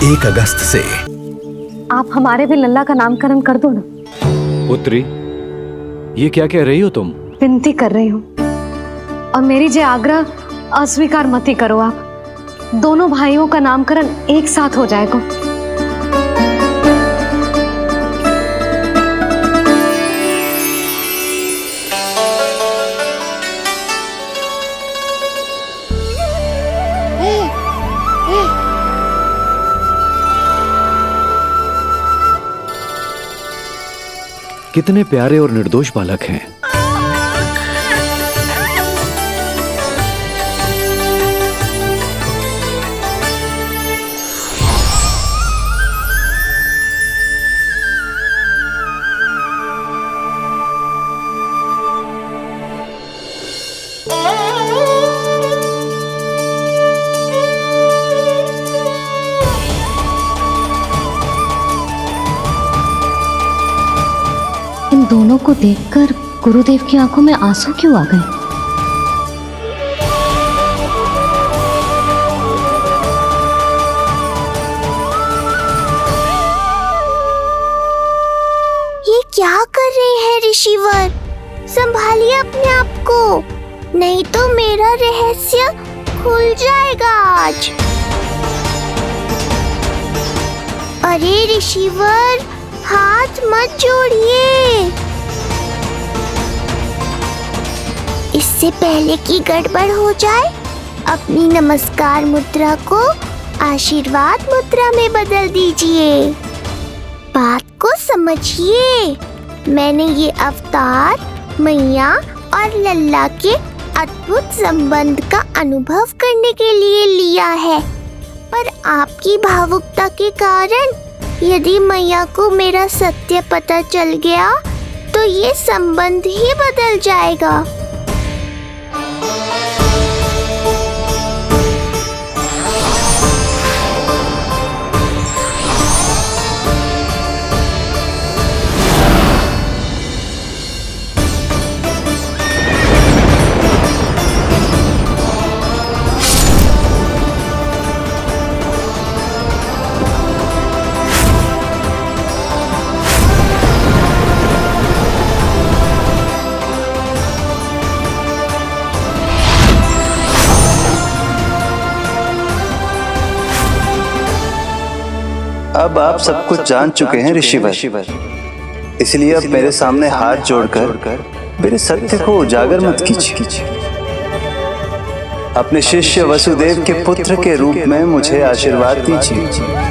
1 अगस्त से। आप हमारे भी लल्ला का नामकरण कर दो ना। पुत्री, ये क्या कह रही हो तुम? विनती कर रही हूँ, और मेरी जे आग्रह अस्वीकार मत ही करो। आप दोनों भाइयों का नामकरण एक साथ हो जाएगा। कितने प्यारे और निर्दोष बालक हैं। इन दोनों को देखकर गुरुदेव की आंखों में आंसू क्यों आ गए? ये क्या कर रहे हैं ऋषिवर? संभालिए अपने आप को, नहीं तो मेरा रहस्य खुल जाएगा आज। अरे ऋषिवर, हाथ मत जोड़िए। इससे पहले कि गड़बड़ हो जाए, अपनी नमस्कार मुद्रा को आशीर्वाद मुद्रा में बदल दीजिए। बात को समझिए। मैंने ये अवतार मैया और लल्ला के अद्भुत संबंध का अनुभव करने के लिए लिया है, पर आपकी भावुकता के कारण यदि मैया को मेरा सत्य पता चल गया तो ये संबंध ही बदल जाएगा। अब आप सब कुछ जान चुके हैं ऋषिवर, इसलिए अब मेरे सामने हाथ जोड़कर मेरे सत्य को उजागर मत कीजिए। अपने शिष्य वसुदेव के पुत्र के रूप में मुझे आशीर्वाद दीजिए।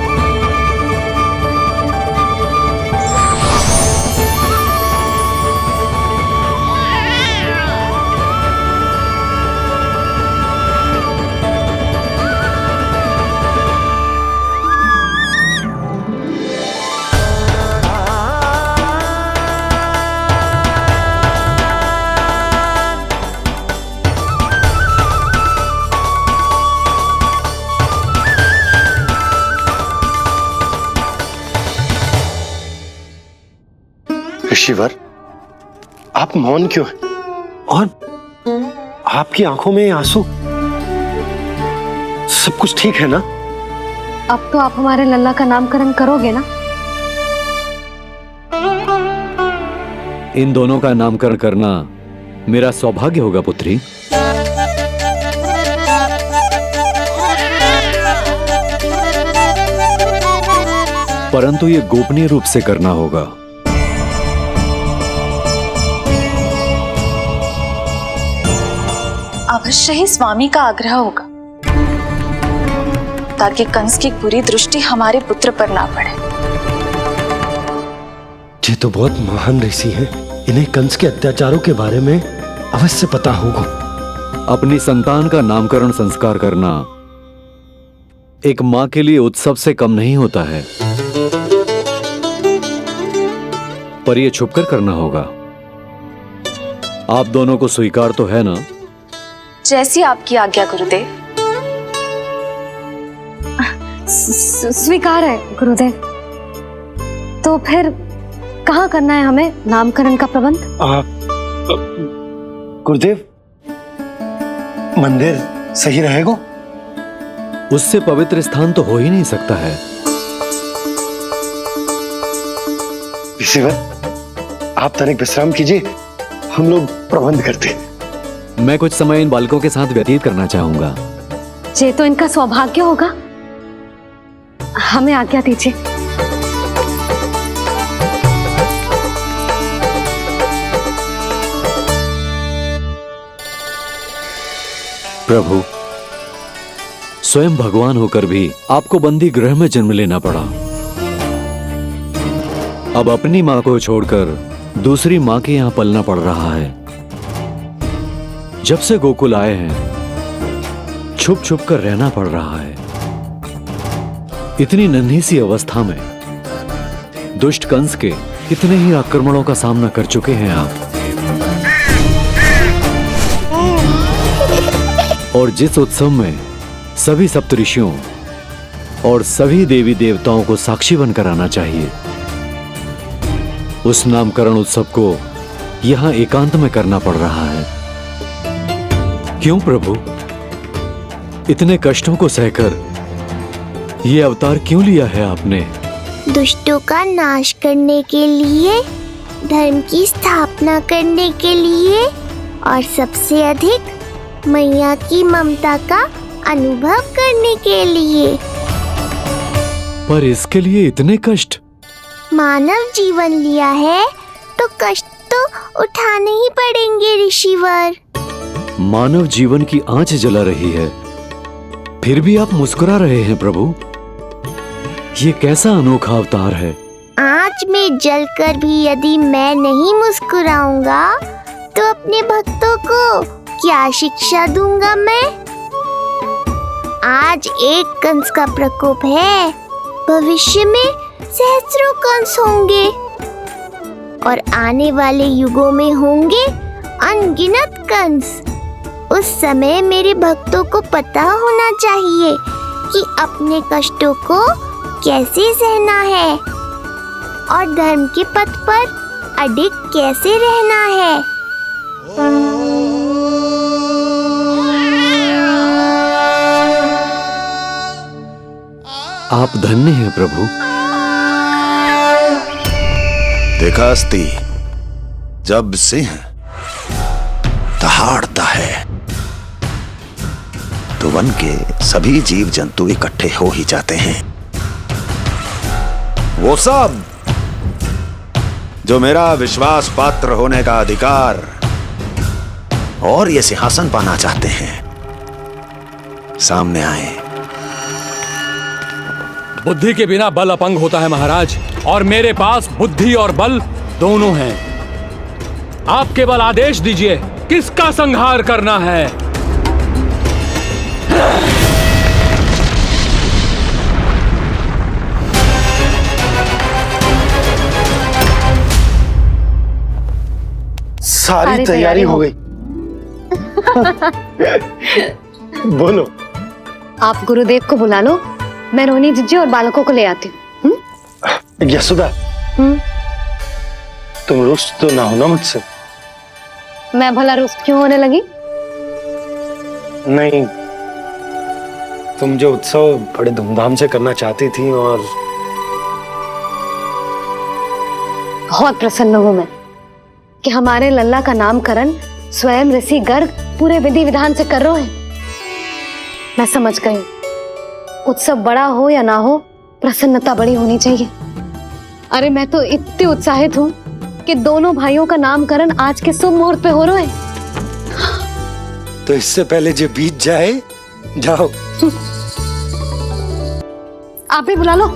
ऋषिवर, आप मौन क्यों हैं? और आपकी आंखों में आंसू? सब कुछ ठीक है ना? अब तो आप हमारे लल्ला का नामकरण करोगे ना? इन दोनों का नामकरण करना मेरा सौभाग्य होगा पुत्री। परंतु ये गोपनीय रूप से करना होगा। अवश्य ही स्वामी का आग्रह होगा, ताकि कंस की बुरी दृष्टि हमारे पुत्र पर ना पड़े। ये तो बहुत महान ऋषि हैं, इन्हें कंस के अत्याचारों के बारे में अवश्य पता होगा। अपनी संतान का नामकरण संस्कार करना एक मां के लिए उत्सव से कम नहीं होता है, पर यह छुपकर करना होगा। आप दोनों को स्वीकार तो है ना? जैसी आपकी आज्ञा गुरुदेव। स्वीकार है गुरुदेव। तो फिर कहाँ करना है हमें नामकरण का प्रबंध? गुरुदेव, मंदिर सही रहेगा? उससे पवित्र स्थान तो हो ही नहीं सकता है। ऋषिवर, आप तनिक विश्राम कीजिए, हम लोग प्रबंध करते हैं। मैं कुछ समय इन बालकों के साथ व्यतीत करना चाहूंगा। ये तो इनका सौभाग्य होगा। हमें आज्ञा दीजिए। प्रभु, स्वयं भगवान होकर भी आपको बंदी गृह में जन्म लेना पड़ा। अब अपनी मां को छोड़कर दूसरी मां के यहां पलना पड़ रहा है। जब से गोकुल आए हैं छुप छुप कर रहना पड़ रहा है। इतनी नन्ही सी अवस्था में दुष्ट कंस के कितने ही आक्रमणों का सामना कर चुके हैं आप। और जिस उत्सव में सभी सप्तऋषियों और सभी देवी देवताओं को साक्षी बनकर आना चाहिए, उस नामकरण उत्सव को यहां एकांत में करना पड़ रहा है। क्यों प्रभु, इतने कष्टों को सहकर ये अवतार क्यों लिया है आपने? दुष्टों का नाश करने के लिए, धर्म की स्थापना करने के लिए और सबसे अधिक मैया की ममता का अनुभव करने के लिए। पर इसके लिए इतने कष्ट? मानव जीवन लिया है तो कष्ट तो उठाने ही पड़ेंगे ऋषिवर। मानव जीवन की आंच जला रही है, फिर भी आप मुस्कुरा रहे हैं प्रभु। ये कैसा अनोखा अवतार है। आंच में जलकर भी यदि मैं नहीं मुस्कुराऊंगा तो अपने भक्तों को क्या शिक्षा दूंगा मैं? आज एक कंस का प्रकोप है, भविष्य में सहस्रों कंस होंगे और आने वाले युगों में होंगे अनगिनत कंस। उस समय मेरे भक्तों को पता होना चाहिए कि अपने कष्टों को कैसे सहना है और धर्म के पथ पर अडिग कैसे रहना है। आप धन्य हैं प्रभु। देखा अस्ति, जब सिंह दहाड़ता है तो वन के सभी जीव जंतु इकट्ठे हो ही जाते हैं। वो सब जो मेरा विश्वास पात्र होने का अधिकार और ये सिंहासन पाना चाहते हैं, सामने आए। बुद्धि के बिना बल अपंग होता है महाराज, और मेरे पास बुद्धि और बल दोनों हैं। आप केवल आदेश दीजिए किसका संहार करना है। सारी तैयारी हो गई। बोलो। आप गुरुदेव को बुला लो, मैं रोहिणी जीजी और बालकों को ले आती हूँ। यशोदा, तुम रुष्ट तो ना हो ना मुझसे? मैं भला रुष्ट क्यों होने लगी? नहीं, तुम जो उत्सव बड़े धूमधाम से करना चाहती थी और बहुत प्रसन्न हूँ मैं कि हमारे लल्ला का नामकरण स्वयं ऋषि गर्ग पूरे विधि विधान से कर रहे हैं। मैं समझ गई, उत्सव बड़ा हो या ना हो, प्रसन्नता बड़ी होनी चाहिए। अरे मैं तो इतनी उत्साहित हूँ कि दोनों भाइयों का नामकरण आज के शुभ मुहूर्त पे हो रहा है। तो इससे पहले जो बीत जाए, जाओ। आप ही बुला लो।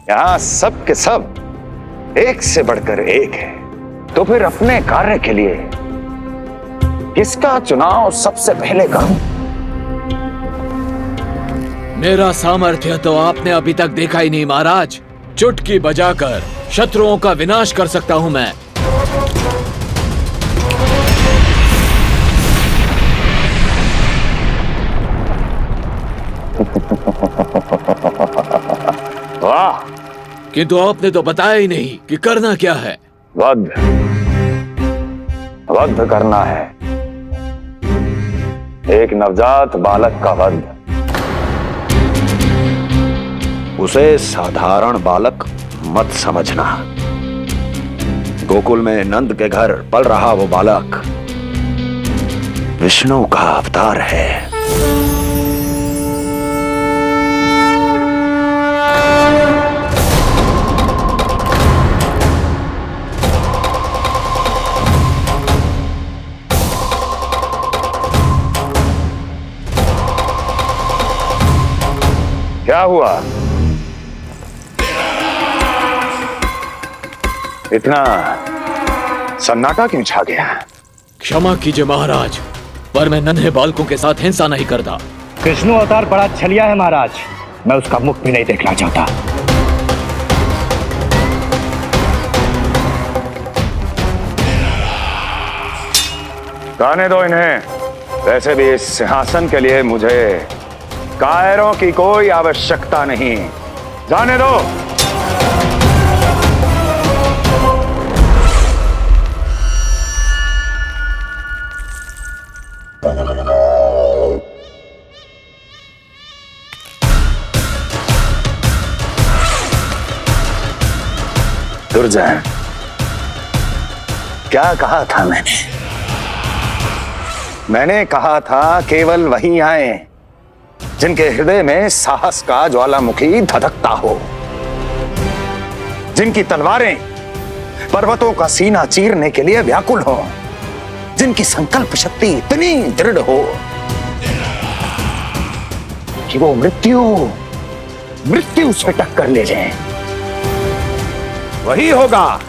यहाँ सब के सब एक से बढ़कर एक है, तो फिर अपने कार्य के लिए किसका चुनाव सबसे पहले करूं? मेरा सामर्थ्य तो आपने अभी तक देखा ही नहीं महाराज। चुटकी बजाकर शत्रुओं का विनाश कर सकता हूं मैं। वाह! किंतु आपने तो बताया ही नहीं कि करना क्या है। वध करना है, एक नवजात बालक का वध। उसे साधारण बालक मत समझना। गोकुल में नंद के घर पल रहा वो बालक विष्णु का अवतार है। क्या हुआ? इतना सन्नाटा क्यों छा गया? क्षमा कीजिए महाराज, पर मैं नन्हे बालकों के साथ हिंसा नहीं करता। विष्णु अवतार बड़ा छलिया है महाराज, मैं उसका मुख भी नहीं देखना चाहता। जाने दो इन्हें। वैसे भी इस सिंहासन के लिए मुझे कायरों की कोई आवश्यकता नहीं। जाने दो। दुर्जन, क्या कहा था मैंने कहा था केवल वही आए जिनके हृदय में साहस का ज्वालामुखी धधकता हो, जिनकी तलवारें पर्वतों का सीना चीरने के लिए व्याकुल हो, जिनकी संकल्प शक्ति इतनी दृढ़ हो कि वो मृत्यु से टक्कर ले जाए। वही होगा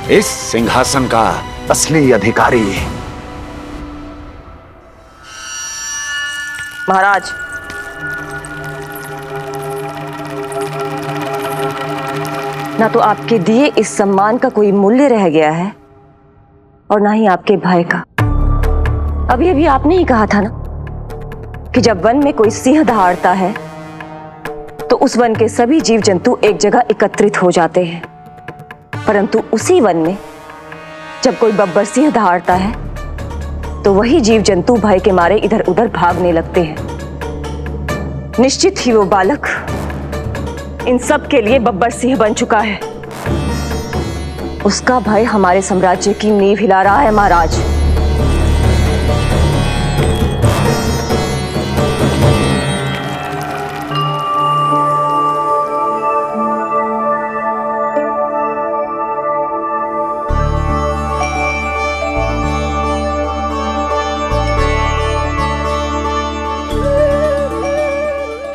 इस सिंहासन का असली अधिकारी। महाराज, ना तो आपके दिए इस सम्मान का कोई मूल्य रह गया है और ना ही आपके भय का। अभी अभी आपने ही कहा था ना कि जब वन में कोई सिंह दहाड़ता है तो उस वन के सभी जीव जंतु एक जगह एकत्रित हो जाते हैं, परंतु उसी वन में जब कोई बब्बर सिंह दहाड़ता है तो वही जीव जंतु भय के मारे इधर उधर भागने लगते हैं। निश्चित ही वो बालक इन सब के लिए बब्बर सिंह बन चुका है। उसका भय हमारे साम्राज्य की नींव हिला रहा है महाराज।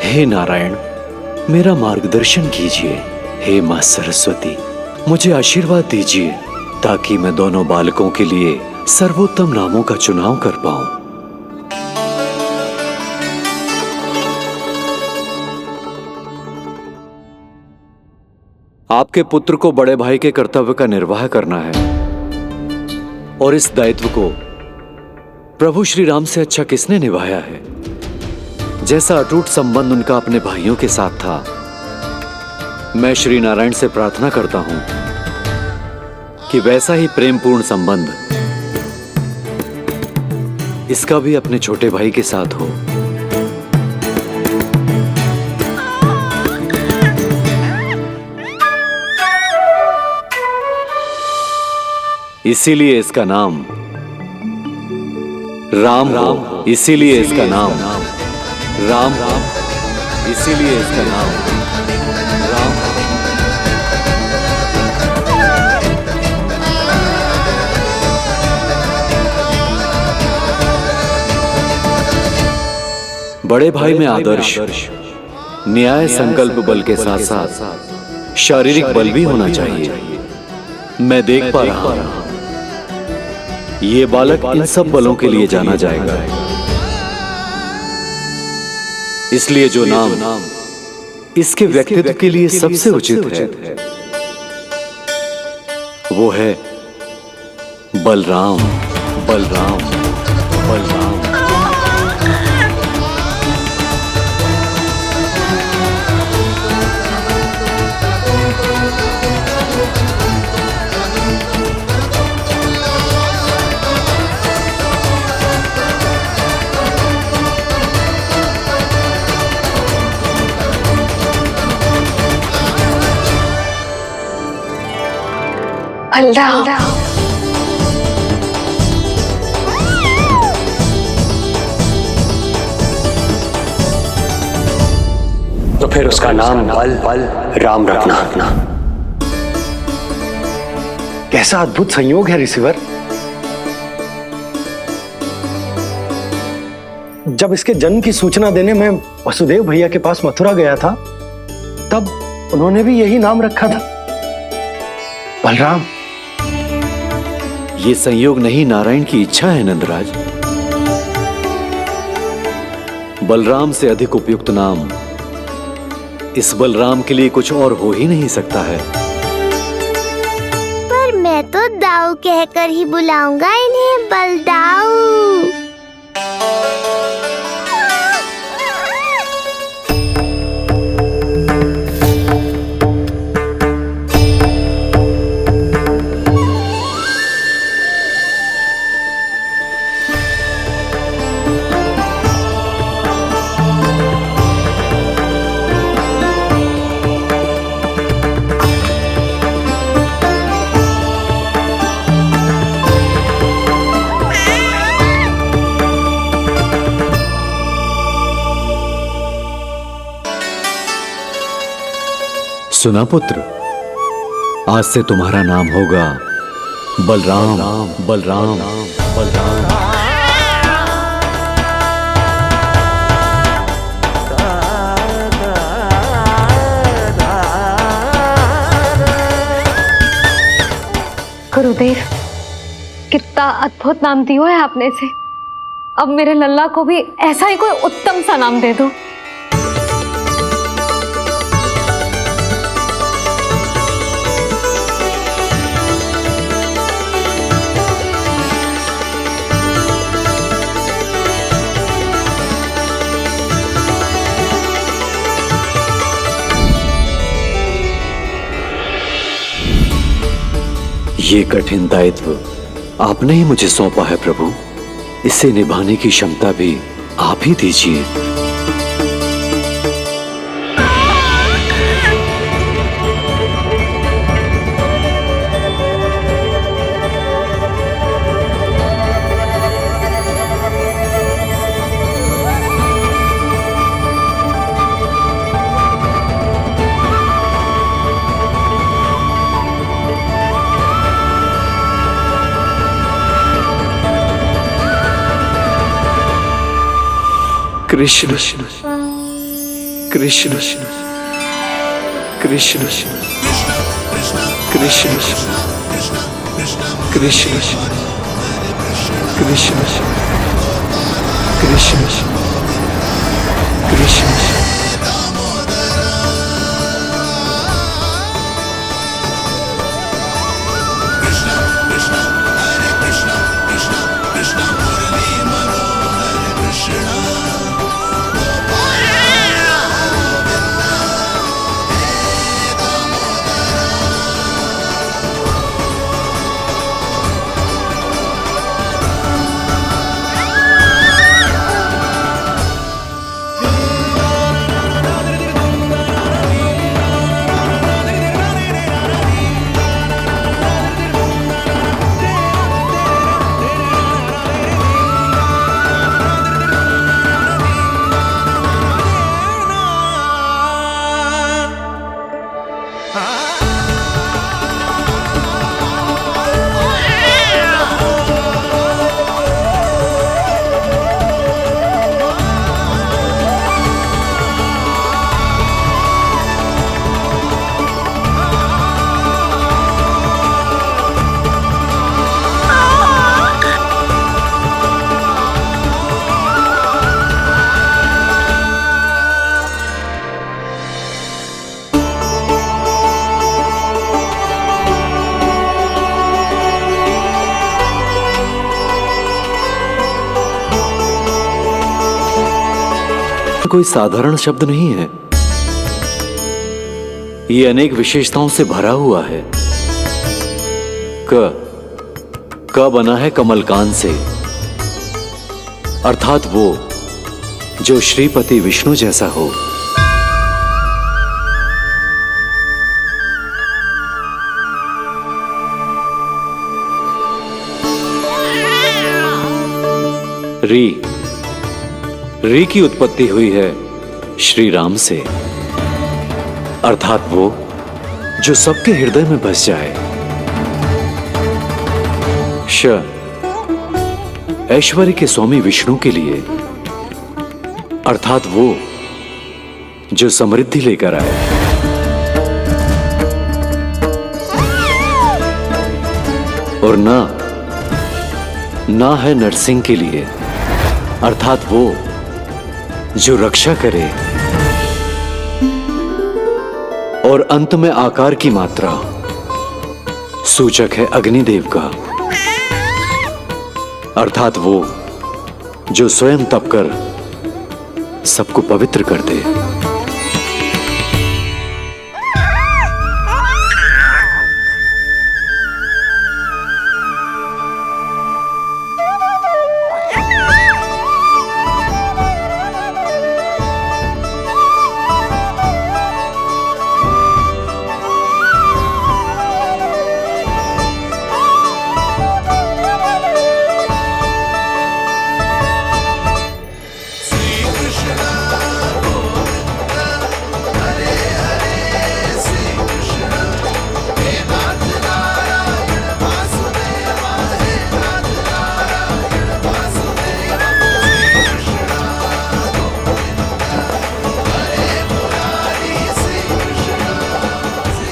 हे नारायण, मेरा मार्गदर्शन कीजिए। हे मां सरस्वती, मुझे आशीर्वाद दीजिए ताकि मैं दोनों बालकों के लिए सर्वोत्तम नामों का चुनाव कर पाऊं। आपके पुत्र को बड़े भाई के कर्तव्य का निर्वाह करना है और इस दायित्व को प्रभु श्री राम से अच्छा किसने निभाया है? जैसा अटूट संबंध उनका अपने भाइयों के साथ था, मैं श्री नारायण से प्रार्थना करता हूं कि वैसा ही प्रेमपूर्ण संबंध इसका भी अपने छोटे भाई के साथ हो। इसीलिए इसका नाम राम हो। इसीलिए इसका नाम राम, इसीलिए इसका नाम राम। बड़े भाई में आदर्श, न्याय, संकल्प बल के साथ साथ शारीरिक बल भी होना चाहिए। मैं देख पा रहा हूं ये बालक इन सब बलों के लिए जाना जाएगा। इसलिए जो नाम इसके व्यक्तित्व के लिए सबसे उचित है वो है बलराम। बलराम, बलराम। बलराम। तो फिर उसका नाम बल राम रखना। कैसा अद्भुत संयोग है रिसीवर। जब इसके जन्म की सूचना देने मैं वसुदेव भैया के पास मथुरा गया था, तब उन्होंने भी यही नाम रखा था, बलराम। ये संयोग नहीं, नारायण की इच्छा है नंदराज। बलराम से अधिक उपयुक्त नाम इस बलराम के लिए कुछ और हो ही नहीं सकता है। पर मैं तो दाऊ कहकर ही बुलाऊंगा इन्हें, बलदाऊ। सुना पुत्र, आज से तुम्हारा नाम होगा बलराम। बलराम बलराम। गुरुदेव, कितना अद्भुत नाम दिया है आपने इसे। अब मेरे लल्ला को भी ऐसा ही कोई उत्तम सा नाम दे दो। ये कठिन दायित्व आपने ही मुझे सौंपा है प्रभु। इसे निभाने की क्षमता भी आप ही दीजिए। कृष्ण कृष्ण कृष्ण कृष्ण कृष्ण कृष्ण कृष्ण कृष्ण। कोई साधारण शब्द नहीं है, ये अनेक विशेषताओं से भरा हुआ है। क बना है कमलकांत से, अर्थात वो जो श्रीपति विष्णु जैसा हो। री की उत्पत्ति हुई है श्री राम से, अर्थात वो जो सबके हृदय में बस जाए। श ऐश्वर्य के स्वामी विष्णु के लिए, अर्थात वो जो समृद्धि लेकर आए। और ना है नरसिंह के लिए, अर्थात वो जो रक्षा करे। और अंत में आकार की मात्रा सूचक है अग्निदेव का, अर्थात वो जो स्वयं तप कर सबको पवित्र कर दे।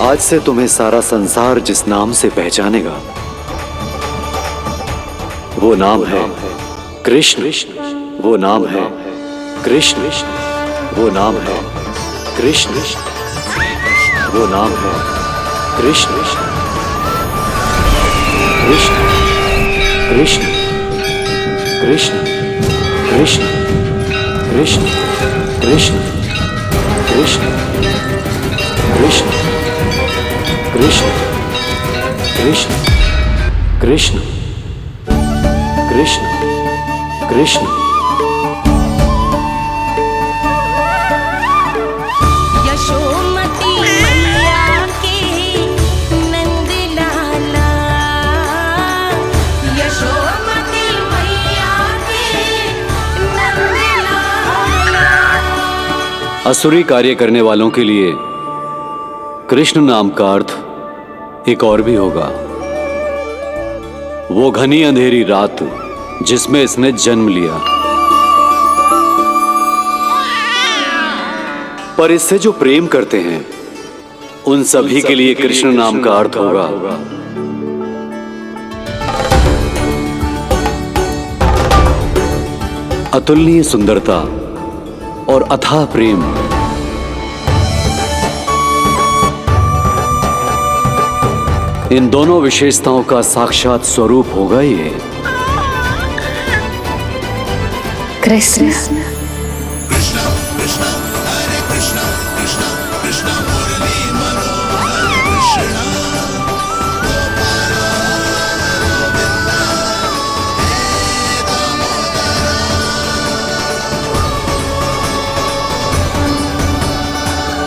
आज से तुम्हें सारा संसार जिस नाम से पहचानेगा वो नाम है कृष्ण। वो नाम है कृष्ण। वो नाम है कृष्ण। वो नाम है कृष्ण। कृष्ण कृष्ण कृष्ण कृष्ण कृष्ण कृष्ण कृष्ण कृष्ण कृष्ण कृष्ण कृष्ण कृष्ण कृष्ण। यशोमती मैया के नंद लाला, यशोमती मैया के नंद लाला। असुरी कार्य करने वालों के लिए कृष्ण नाम का अर्थ एक और भी होगा। वो घनी अंधेरी रात जिसमें इसने जन्म लिया। पर इससे जो प्रेम करते हैं उन सभी के लिए कृष्ण नाम का अर्थ होगा अतुलनीय सुंदरता और अथाह प्रेम। इन दोनों विशेषताओं का साक्षात स्वरूप होगा ये कृष्ण।